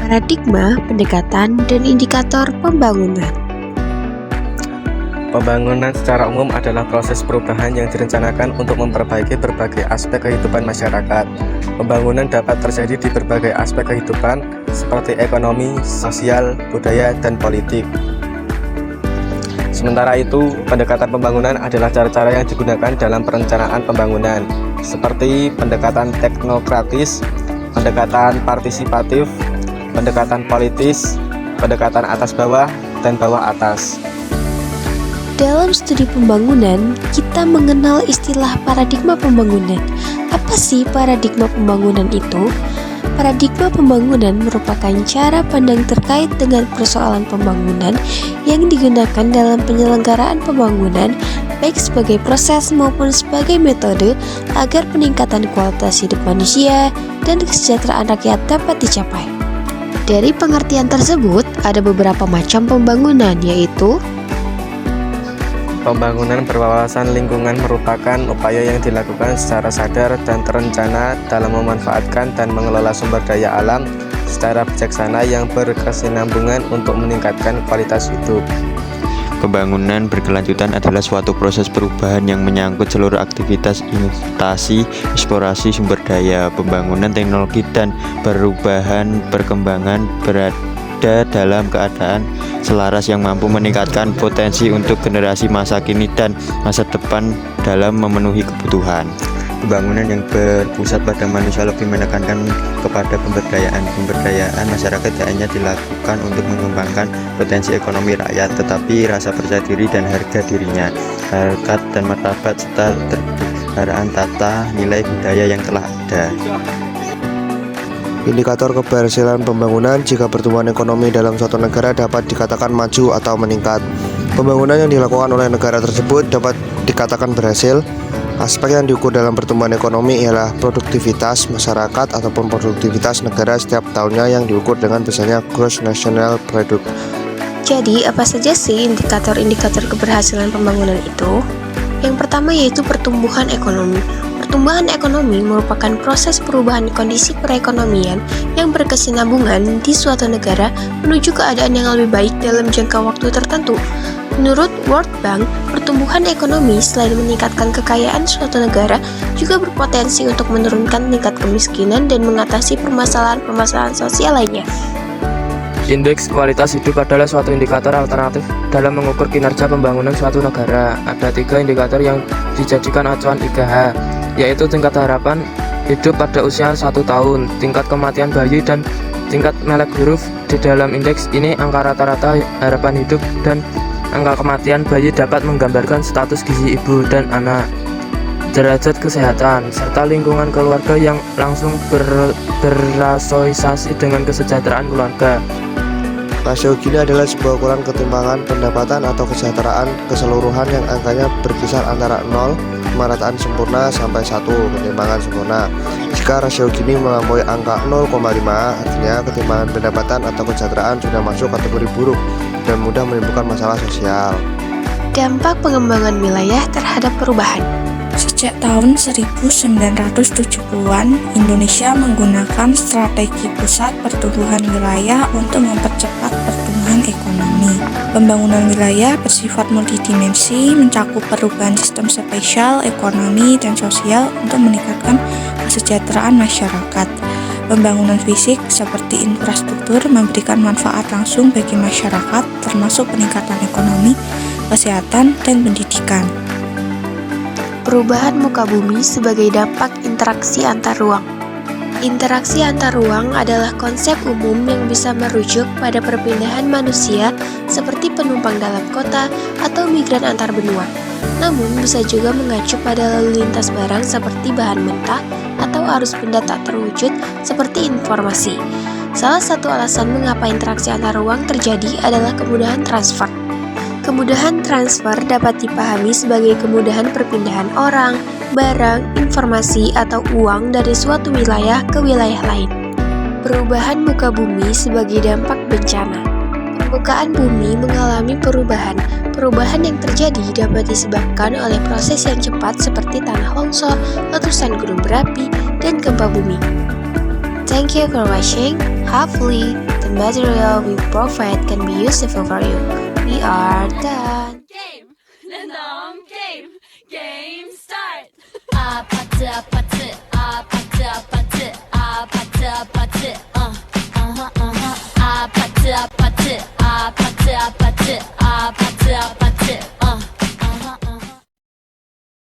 paradigma, pendekatan, dan indikator pembangunan. Pembangunan secara umum adalah proses perubahan yang direncanakan untuk memperbaiki berbagai aspek kehidupan masyarakat. Pembangunan dapat terjadi di berbagai aspek kehidupan seperti ekonomi, sosial, budaya, dan politik. Sementara itu, pendekatan pembangunan adalah cara-cara yang digunakan dalam perencanaan pembangunan, seperti pendekatan teknokratis, pendekatan partisipatif, pendekatan politis, pendekatan atas bawah, dan bawah atas. Dalam studi pembangunan, kita mengenal istilah paradigma pembangunan. Apa sih paradigma pembangunan itu? Paradigma pembangunan merupakan cara pandang terkait dengan persoalan pembangunan yang digunakan dalam penyelenggaraan pembangunan, baik sebagai proses maupun sebagai metode agar peningkatan kualitas hidup manusia dan kesejahteraan rakyat dapat dicapai. Dari pengertian tersebut, ada beberapa macam pembangunan, yaitu Pembangunan berwawasan lingkungan merupakan upaya yang dilakukan secara sadar dan terencana dalam memanfaatkan dan mengelola sumber daya alam secara bijaksana yang berkesinambungan untuk meningkatkan kualitas hidup. Pembangunan berkelanjutan adalah suatu proses perubahan yang menyangkut seluruh aktivitas investasi, eksplorasi sumber daya, pembangunan teknologi, dan perubahan perkembangan berada dalam keadaan selaras yang mampu meningkatkan potensi untuk generasi masa kini dan masa depan dalam memenuhi kebutuhan. Pembangunan yang berpusat pada manusia lebih menekankan kepada pemberdayaan masyarakat tidak hanya dilakukan untuk mengembangkan potensi ekonomi rakyat, tetapi rasa percaya diri dan harga dirinya, harkat dan martabat serta terpeliharaan tata nilai budaya yang telah ada. Indikator keberhasilan pembangunan jika pertumbuhan ekonomi dalam suatu negara dapat dikatakan maju atau meningkat. Pembangunan yang dilakukan oleh negara tersebut dapat dikatakan berhasil. Aspek yang diukur dalam pertumbuhan ekonomi ialah produktivitas masyarakat ataupun produktivitas negara setiap tahunnya yang diukur dengan misalnya Gross National Product. Jadi, apa saja sih indikator-indikator keberhasilan pembangunan itu? Yang pertama yaitu pertumbuhan ekonomi. Pertumbuhan ekonomi merupakan proses perubahan kondisi perekonomian yang berkesinambungan di suatu negara menuju keadaan yang lebih baik dalam jangka waktu tertentu. Menurut World Bank, pertumbuhan ekonomi selain meningkatkan kekayaan suatu negara juga berpotensi untuk menurunkan tingkat kemiskinan dan mengatasi permasalahan-permasalahan sosial lainnya. Indeks kualitas hidup adalah suatu indikator alternatif dalam mengukur kinerja pembangunan suatu negara. Ada 3 indikator yang dijadikan acuan IKH, yaitu tingkat harapan hidup pada usia 1 tahun, tingkat kematian bayi, dan tingkat melek huruf. Di dalam indeks ini, angka rata-rata harapan hidup dan angka kematian bayi dapat menggambarkan status gizi ibu dan anak, derajat kesehatan, serta lingkungan keluarga yang langsung berasosiasi dengan kesejahteraan keluarga. Rasio Gini adalah sebuah ukuran ketimpangan pendapatan atau kesejahteraan keseluruhan yang angkanya berkisar antara 0, kemerataan sempurna, sampai 1, ketimpangan sempurna. Jika rasio Gini melampaui angka 0,5, artinya ketimpangan pendapatan atau kesejahteraan sudah masuk kategori buruk dan mudah menimbulkan masalah sosial. Dampak pengembangan wilayah terhadap perubahan. Sejak tahun 1970-an, Indonesia menggunakan strategi pusat pertumbuhan wilayah untuk mempercepat pertumbuhan ekonomi. Pembangunan wilayah bersifat multidimensi, mencakup perubahan sistem spasial, ekonomi, dan sosial untuk meningkatkan kesejahteraan masyarakat. Pembangunan fisik seperti infrastruktur memberikan manfaat langsung bagi masyarakat, termasuk peningkatan ekonomi, kesehatan, dan pendidikan. Perubahan muka bumi sebagai dampak interaksi antar ruang. Interaksi antar ruang adalah konsep umum yang bisa merujuk pada perpindahan manusia seperti penumpang dalam kota atau migran antar benua. Namun bisa juga mengacu pada lalu lintas barang seperti bahan mentah atau arus benda tak terwujud seperti informasi. Salah satu alasan mengapa interaksi antar ruang terjadi adalah kemudahan transfer. Kemudahan transfer dapat dipahami sebagai kemudahan perpindahan orang, barang, informasi, atau uang dari suatu wilayah ke wilayah lain. Perubahan muka bumi sebagai dampak bencana. Permukaan bumi mengalami perubahan. Perubahan yang terjadi dapat disebabkan oleh proses yang cepat seperti tanah longsor, letusan gunung berapi, dan gempa bumi. Thank you for watching. Hopefully, the material we provide can be useful for you. We are done.